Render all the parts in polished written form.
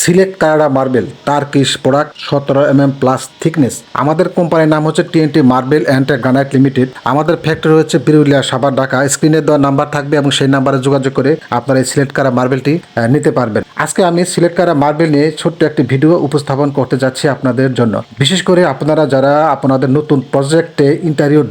Sylhet Canada marble Turkish product 17 plus thickness. আমাদের কোম্পানির নাম হচ্ছে TNT marble and granite limited. আমাদের ফ্যাক্টরি হচ্ছে বিরুলিয়া, সাভার, ঢাকা। স্ক্রিনে দেওয়া নাম্বার থাকবে এবং সেই নাম্বারে যোগাযোগ করে আপনারা এই সিলেট কারা মার্বেলটি নিতে পারবেন। আজকে আমি সিলেট কারা মার্বেল নিয়ে ছোট্ট একটি ভিডিও উপস্থাপন করতে যাচ্ছি আপনাদের জন্য। বিশেষ করে আপনারা যারা আপনাদের নতুন প্রজেক্টে ইন্টেরিয়র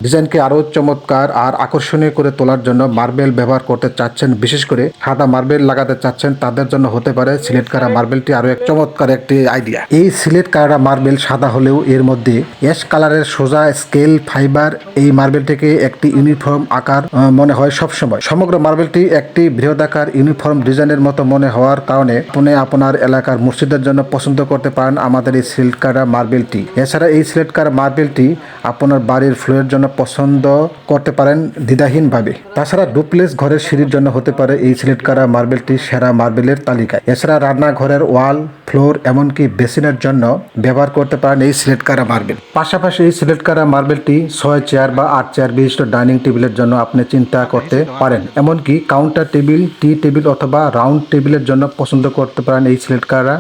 ডিজাইনকে আরো চমৎকার আর আকর্ষণীয় করে তোলার জন্য মার্বেল ব্যবহার করতে চাচ্ছেন, বিশেষ করে সাদা মার্বেল লাগাতে চাচ্ছেন, তাদের জন্য হতে পারে সিলেট কারা মার্বেলটি আরো এক চমৎকার একটি আইডিয়া। এই সিলেট কারা মার্বেল সাদা হলেও এর মধ্যে অ্যাশ কালারের সোজা স্কেল ফাইবার এই মার্বেলটিকে একটি ইউনিফর্ম আকার মনে হয় সবসময়। সমগ্র মার্বেলটি একটি বৃহদাকার ইউনিফর্ম ডিজাইনের মতো মনে হওয়ার কারণে আপনি আপনার এলাকার মসজিদের জন্য পছন্দ করতে পারেন আমাদের এই সিলেট কারা মার্বেলটি। এছাড়া এই সিলেট কারা মার্বেলটি আপনার বাড়ির ফ্লোরের জন্য পছন্দ করতে পারেন দ্বিধাহীনভাবে। তাছাড়া ডুপ্লেক্স ঘরের সিঁড়ির জন্য হতে পারে এই সিলেট কারা মার্বেলটি সেরা মার্বেলের তালিকায়। এছাড়া রান্নাঘরের ওয়াল, ফ্লোর, এমনকি বেসিনের জন্য ব্যবহার করতে পারেন এই সিলেট কারা মার্বেল। পাশাপাশি এই সিলেট কারা মার্বেলটি 6 চেয়ার বা 8 চেয়ার বিশিষ্ট ডাইনিং টেবিলের জন্য আপনি চিন্তা করতে পারেন। এমনকি কাউন্টার টেবিল, টি টেবিল অথবা রাউন্ড টেবিলের জন্য পছন্দ করতে পারেন এই সিলেট কারা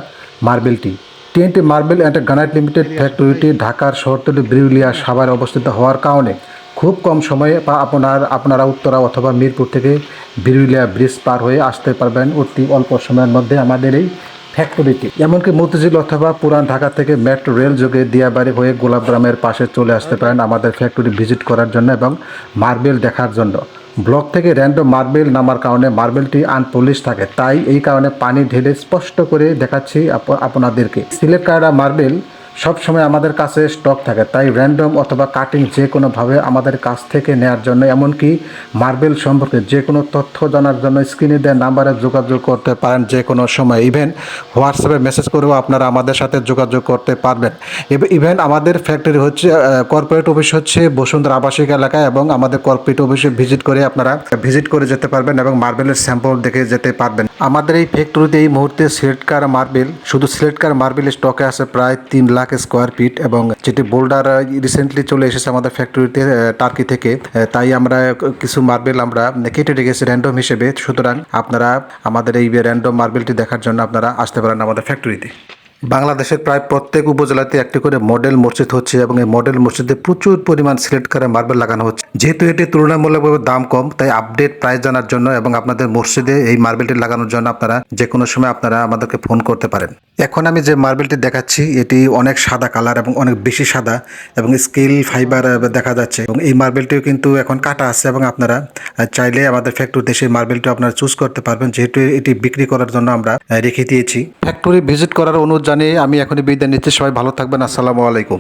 মার্বেলটি। TNT marble and granite limited ফ্যাক্টরিটি ঢাকার শহরতলি বিরুলিয়া, সাভারে অবস্থিত হওয়ার কারণে খুব কম সময়ে বা আপনারা উত্তরা অথবা মিরপুর থেকে বিরুলিয়া ব্রিজ পার হয়ে আসতে পারবেন অতি অল্প সময়ের মধ্যে আমাদের এই ফ্যাক্টরিটি। এমনকি মতিঝিল অথবা পুরান ঢাকা থেকে মেট্রো রেল যোগে দিয়াবাড়ি হয়ে গোলাপগ্রামের পাশে চলে আসতে পারেন আমাদের ফ্যাক্টরি ভিজিট করার জন্য এবং মার্বেল দেখার জন্য। ব্লক থেকে র্যান্ডম মার্বেল নামার কারণে মার্বেলটি আনপলিশ থাকে, তাই এই কারণে পানি ঢেলে স্পষ্ট করে দেখাচ্ছি আপনাদেরকে। সিলেট কারা মার্বেল সবসময় আমাদের কাছে স্টক থাকে, তাই র্যান্ডম অথবা কাটিং যে কোনোভাবে আমাদের কাছ থেকে নেওয়ার জন্য, এমনকি মার্বেল সম্পর্কে যে কোনো তথ্য জানার জন্য স্ক্রিনে দেওয়া নাম্বারে যোগাযোগ করতে পারেন যে কোনো সময়। ইভেন হোয়াটসঅ্যাপে মেসেজ করেও আপনারা আমাদের সাথে যোগাযোগ করতে পারবেন। ইভেন আমাদের ফ্যাক্টরি হচ্ছে কর্পোরেট অফিস হচ্ছে বসুন্ধরা আবাসিক এলাকায়, এবং আমাদের কর্পোরেট অফিসে ভিজিট করে যেতে পারবেন এবং মার্বেলের স্যাম্পল দেখে যেতে পারবেন। আমাদের এই ফ্যাক্টরিতে এই মুহূর্তে সিলেট কারা মার্বেল, শুধু সিলেট কারা মার্বেল স্টকে আছে প্রায় 3 লাখ স্কোয়ার ফিট, এবং যেটি বোল্ডার রিসেন্টলি চলে এসেছে আমাদের ফ্যাক্টরিতে টার্কি থেকে, তাই আমরা কিছু মার্বেল আমরা কেটে রেখেছি র্যান্ডম হিসেবে। সুতরাং আপনারা আমাদের এই র্যান্ডম মার্বেলটি দেখার জন্য আপনারা আসতে পারেন আমাদের ফ্যাক্টরিতে। বাংলাদেশের প্রায় প্রত্যেক উপজেলাতে একটি করে মডেল মসজিদ হচ্ছে এবং এই মডেল মসজিদে প্রচুর পরিমাণ সিলেট কারা মার্বেল লাগানো হচ্ছে। যেহেতু এটি তুলনামূলকভাবে দাম কম, তাই আপডেট প্রাইস জানার জন্য এবং আপনাদের মসজিদে এই মার্বেলটি লাগানোর জন্য আপনারা যে কোনো সময় আপনারা আমাদেরকে ফোন করতে পারেন। এখন আমি যে মার্বেলটি দেখাচ্ছি এটি অনেক সাদা কালার এবং অনেক বেশি সাদা এবং স্কেল ফাইবার দেখা যাচ্ছে, এবং এই মার্বেলটিও কিন্তু এখন কাটা আছে এবং আপনারা চাইলে আমাদের ফ্যাক্টরিতে সেই মার্বেলটি আপনারা চুজ করতে পারবেন, যেহেতু এটি বিক্রি করার জন্য আমরা রেখে দিয়েছি। ফ্যাক্টরি ভিজিট করার অনুরোধ জানিয়ে আমি এখনই বিদায় নিচ্ছি। সবাই ভালো থাকবেন। আসসালামু আলাইকুম।